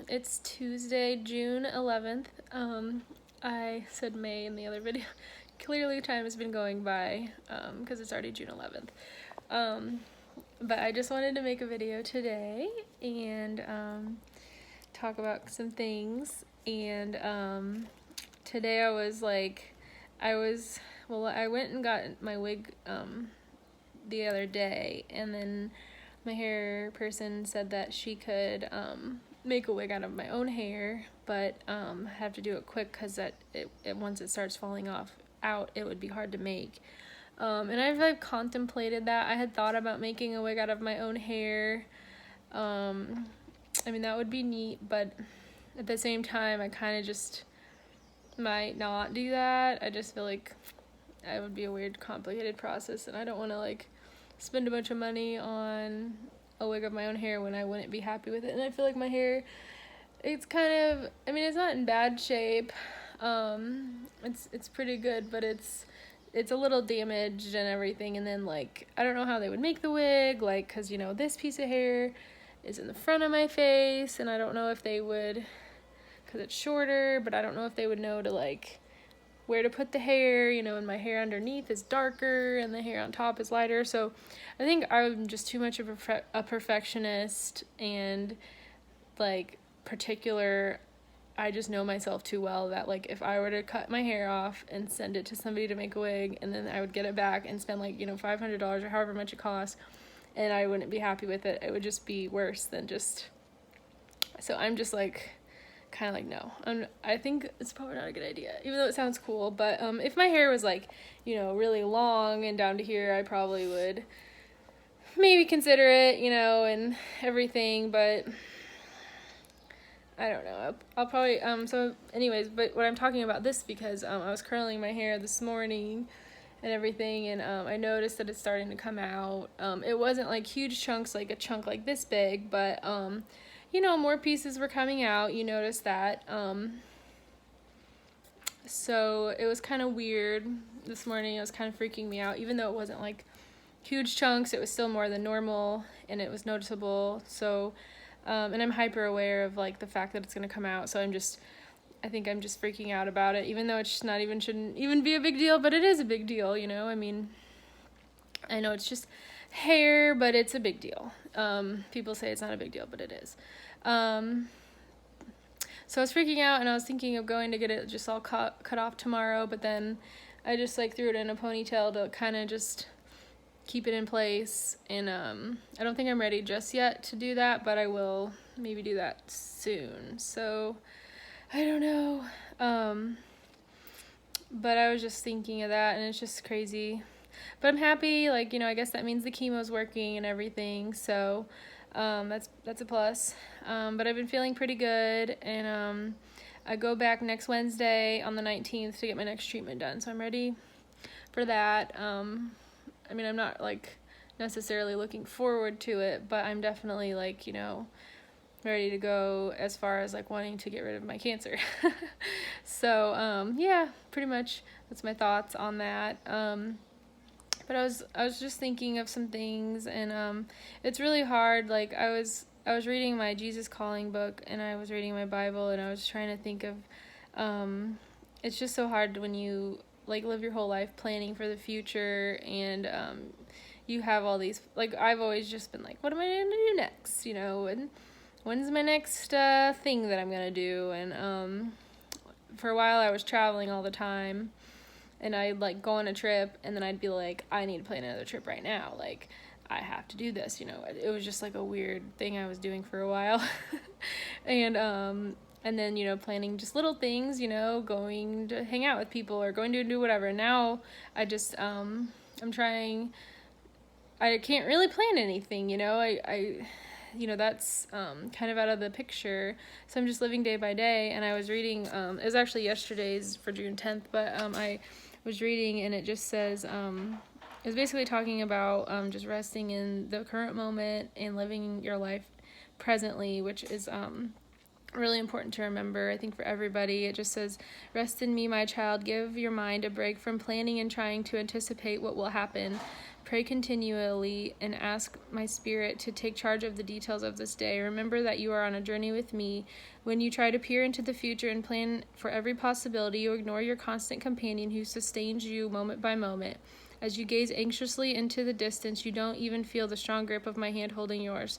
It's Tuesday, June 11th. I said May in the other video. Clearly time has been going by, because it's already June 11th. But I just wanted to make a video today and, talk about some things. And, today I went and got my wig, the other day, and then my hair person said that she could make a wig out of my own hair, but have to do it quick because once it starts falling out, it would be hard to make. And I've contemplated that. I had thought about making a wig out of my own hair. I mean, that would be neat, but at the same time, I kind of just might not do that. I just feel like it would be a weird, complicated process, and I don't want to spend a bunch of money on a wig of my own hair when I wouldn't be happy with it. And I feel like my hair, it's kind of, I mean, it's not in bad shape. It's pretty good, but it's a little damaged and everything. And then I don't know how they would make the wig, cause this piece of hair is in the front of my face, and I don't know if they would, cause it's shorter, but I don't know if they would know to where to put the hair, and my hair underneath is darker and the hair on top is lighter. So I think I'm just too much of a perfectionist, and particular, I just know myself too well that if I were to cut my hair off and send it to somebody to make a wig, and then I would get it back and spend $500 or however much it costs, and I wouldn't be happy with it, it would just be worse than just, so I'm just kind of no. I think it's probably not a good idea, even though it sounds cool. But if my hair was really long and down to here, I probably would maybe consider it, and everything. But I don't know. I'll probably so anyways. But what I'm talking about this because I was curling my hair this morning and everything, and I noticed that it's starting to come out. It wasn't huge chunks, a chunk this big, but more pieces were coming out. You noticed that. So it was kind of weird this morning. It was kind of freaking me out. Even though it wasn't huge chunks, it was still more than normal, and it was noticeable. So, and I'm hyper aware of the fact that it's going to come out. So I think I'm just freaking out about it, even though it's just shouldn't even be a big deal, but it is a big deal, I mean, I know it's just hair, but it's a big deal. People say it's not a big deal, but it is. So I was freaking out, and I was thinking of going to get it just all cut off tomorrow, but then I just threw it in a ponytail to kind of just keep it in place, and I don't think I'm ready just yet to do that, but I will maybe do that soon. So I don't know. But I was just thinking of that, and it's just crazy. But I'm happy, I guess that means the chemo's working and everything, so that's a plus. But I've been feeling pretty good, and I go back next Wednesday on the 19th to get my next treatment done, so I'm ready for that. I mean, I'm not necessarily looking forward to it, but I'm definitely ready to go as far as wanting to get rid of my cancer. So yeah, pretty much that's my thoughts on that. But I was just thinking of some things, and it's really hard. I was reading my Jesus Calling book, and I was reading my Bible, and I was trying to think of it's just so hard when you live your whole life planning for the future, and you have all these I've always just been what am I going to do next, and when's my next thing that I'm going to do? And for a while I was traveling all the time, and I'd go on a trip, and then I'd be I need to plan another trip right now. I have to do this, It was just a weird thing I was doing for a while. And then, planning just little things, going to hang out with people or going to do whatever. Now I just, I'm trying, I can't really plan anything, I that's kind of out of the picture. So I'm just living day by day. And I was reading, it was actually yesterday's for June 10th, but I was reading, and it just says, it was basically talking about just resting in the current moment and living your life presently, which is really important to remember, I think, for everybody. It just says, rest in me, my child. Give your mind a break from planning and trying to anticipate what will happen. Pray continually and ask my spirit to take charge of the details of this day. Remember that you are on a journey with me. When you try to peer into the future and plan for every possibility, you ignore your constant companion who sustains you moment by moment. As you gaze anxiously into the distance, you don't even feel the strong grip of my hand holding yours.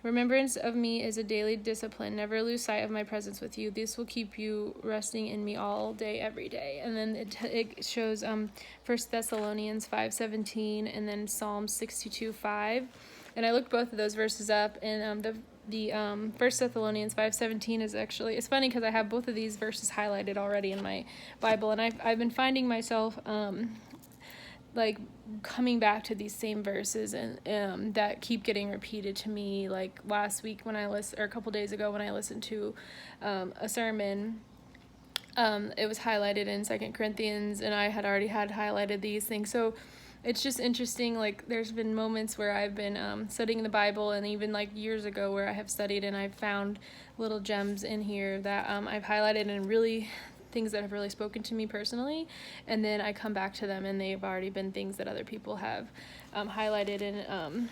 Remembrance of me is a daily discipline. Never lose sight of my presence with you. This will keep you resting in me all day, every day. And then it shows 1 Thessalonians 5:17 and then Psalm 62:5. And I looked both of those verses up, and the 1 Thessalonians 5:17 is actually, it's funny because I have both of these verses highlighted already in my Bible, and I've been finding myself like coming back to these same verses and that keep getting repeated to me. Like last week when or a couple days ago when I listened to a sermon, it was highlighted in 2 Corinthians, and I had already had highlighted these things. So it's just interesting. Like there's been moments where I've been studying the Bible, and even like years ago where I have studied and I've found little gems in here that I've highlighted and really things that have really spoken to me personally, and then I come back to them and they've already been things that other people have highlighted and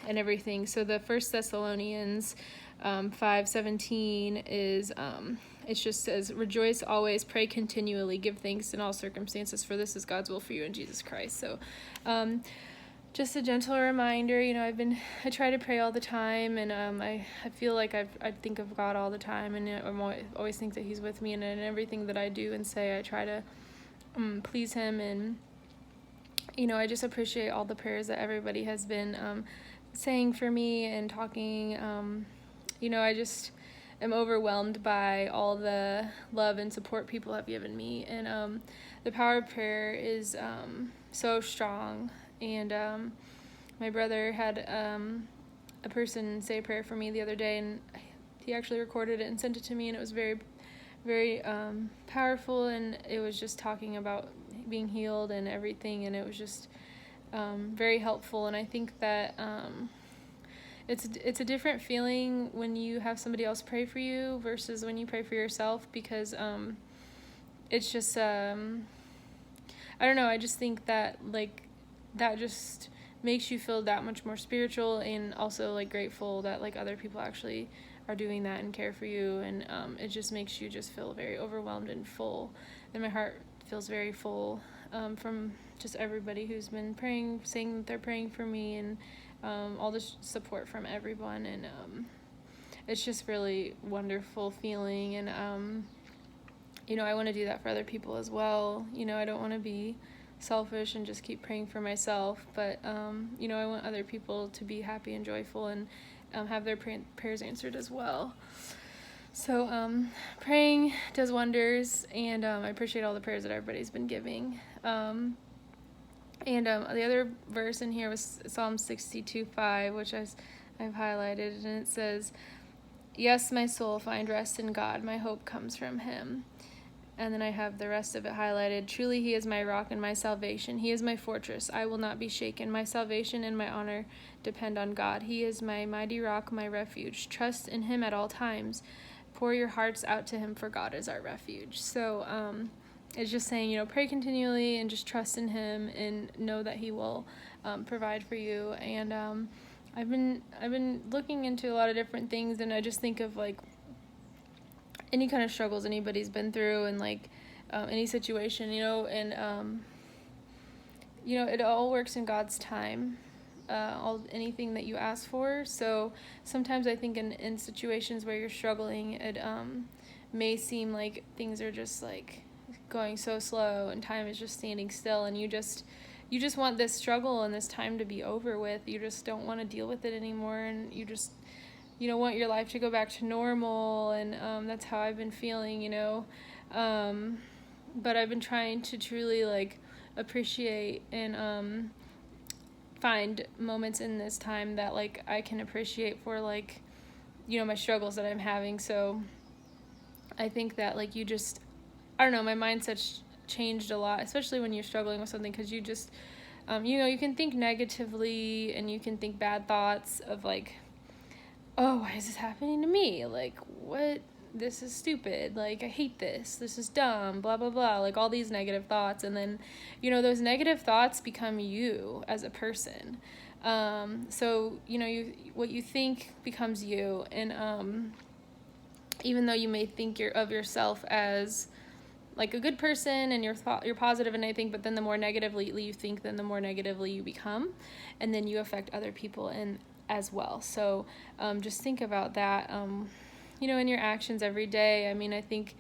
everything. So the 1 Thessalonians 5:17 is it just says, rejoice always, pray continually, give thanks in all circumstances, for this is God's will for you in Jesus Christ. So just a gentle reminder, I try to pray all the time, and I feel like I think of God all the time, and I always think that he's with me, and in everything that I do and say, I try to please him. And I just appreciate all the prayers that everybody has been saying for me and talking. I just am overwhelmed by all the love and support people have given me, and the power of prayer is so strong. And my brother had a person say a prayer for me the other day, and he actually recorded it and sent it to me, and it was very, very powerful, and it was just talking about being healed and everything, and it was just very helpful. And I think that it's a different feeling when you have somebody else pray for you versus when you pray for yourself, because it's just I don't know, I just think that that just makes you feel that much more spiritual, and also grateful that other people actually are doing that and care for you, and it just makes you just feel very overwhelmed and full. And my heart feels very full from just everybody who's been praying, saying that they're praying for me, and all the support from everyone, and it's just really wonderful feeling. And I want to do that for other people as well. I don't want to be selfish and just keep praying for myself, but I want other people to be happy and joyful and have their prayers answered as well. So praying does wonders, and I appreciate all the prayers that everybody's been giving. And the other verse in here was Psalm 62:5, which I've highlighted, and it says, yes, my soul, find rest in God, my hope comes from him. And then I have the rest of it highlighted. Truly he is my rock and my salvation. He is my fortress. I will not be shaken. My salvation and my honor depend on God. He is my mighty rock, my refuge. Trust in him at all times. Pour your hearts out to him, for God is our refuge. So it's just saying, pray continually and just trust in him and know that he will provide for you. And I've been looking into a lot of different things, and I just think of any kind of struggles anybody's been through, and any situation, and it all works in God's time, anything that you ask for. So sometimes I think in situations where you're struggling, it may seem like things are just going so slow and time is just standing still, and you just want this struggle and this time to be over with. You just don't want to deal with it anymore, and you just want your life to go back to normal, and that's how I've been feeling, but I've been trying to truly appreciate and find moments in this time that I can appreciate for my struggles that I'm having. So I think that I don't know, my mindset's changed a lot, especially when you're struggling with something, because you just you can think negatively, and you can think bad thoughts of oh, why is this happening to me? What this is stupid, like, I hate this is dumb, blah, blah, blah, like all these negative thoughts. And then, those negative thoughts become you as a person. So, what you think becomes you. And even though you may think of yourself as like a good person and you're positive and anything, but then the more negatively you think, then the more negatively you become, and then you affect other people as well. So just think about that, in your actions every day. I mean, I think,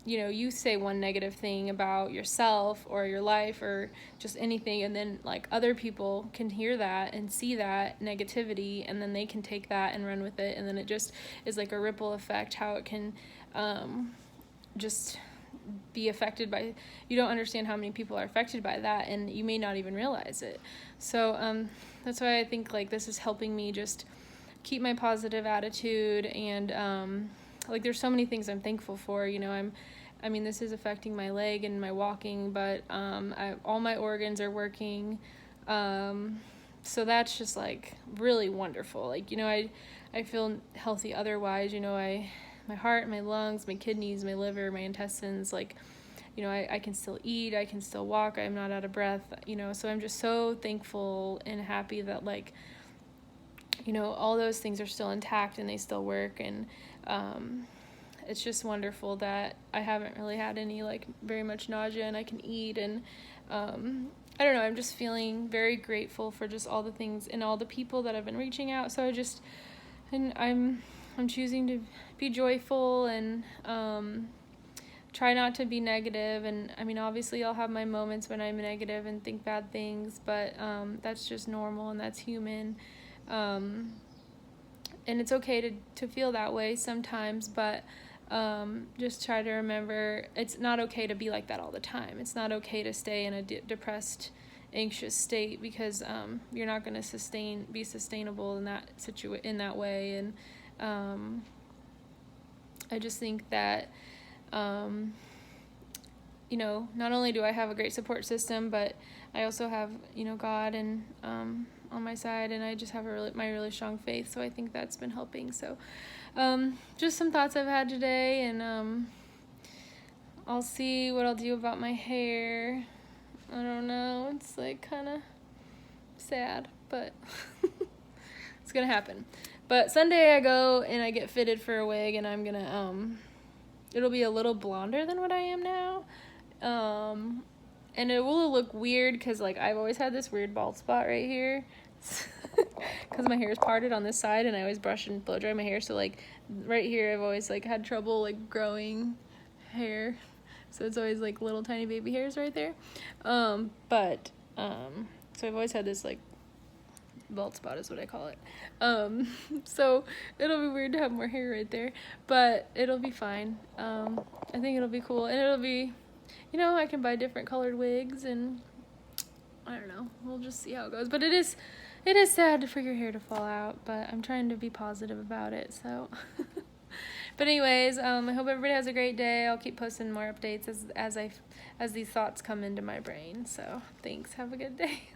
you say one negative thing about yourself or your life or just anything, and then like other people can hear that and see that negativity, and then they can take that and run with it, and then it just is like a ripple effect, how it can just be affected by, you don't understand how many people are affected by that, and you may not even realize it. So that's why I think like this is helping me just keep my positive attitude. And like there's so many things I'm thankful for. This is affecting my leg and my walking, but all my organs are working, so that's just like really wonderful. Like, I feel healthy otherwise. My heart, my lungs, my kidneys, my liver, my intestines, like, I can still eat, I can still walk, I'm not out of breath, so I'm just so thankful and happy that, like, all those things are still intact and they still work. And it's just wonderful that I haven't really had any, like, very much nausea, and I can eat. And I don't know, I'm just feeling very grateful for just all the things and all the people that have been reaching out. So I'm choosing to be joyful and try not to be negative. And obviously I'll have my moments when I'm negative and think bad things, but that's just normal and that's human. And it's okay to feel that way sometimes, but just try to remember it's not okay to be like that all the time. It's not okay to stay in a depressed, anxious state, because you're not going to be sustainable in that way. And I just think that not only do I have a great support system, but I also have God and on my side, and I just have my really strong faith. So I think that's been helping. So just some thoughts I've had today, and I'll see what I'll do about my hair. I don't know, it's like kind of sad, but it's gonna happen. But Sunday I go and I get fitted for a wig, and I'm gonna it'll be a little blonder than what I am now, and it will look weird because, like, I've always had this weird bald spot right here because my hair is parted on this side, and I always brush and blow dry my hair, so like right here I've always like had trouble like growing hair, so it's always like little tiny baby hairs right there. So I've always had this like bald spot is what I call it. So it'll be weird to have more hair right there, but it'll be fine. I think it'll be cool, and it'll be, I can buy different colored wigs, and I don't know, we'll just see how it goes. But it is sad for your hair to fall out, but I'm trying to be positive about it, so. But anyways, I hope everybody has a great day. I'll keep posting more updates as these thoughts come into my brain. So thanks, have a good day.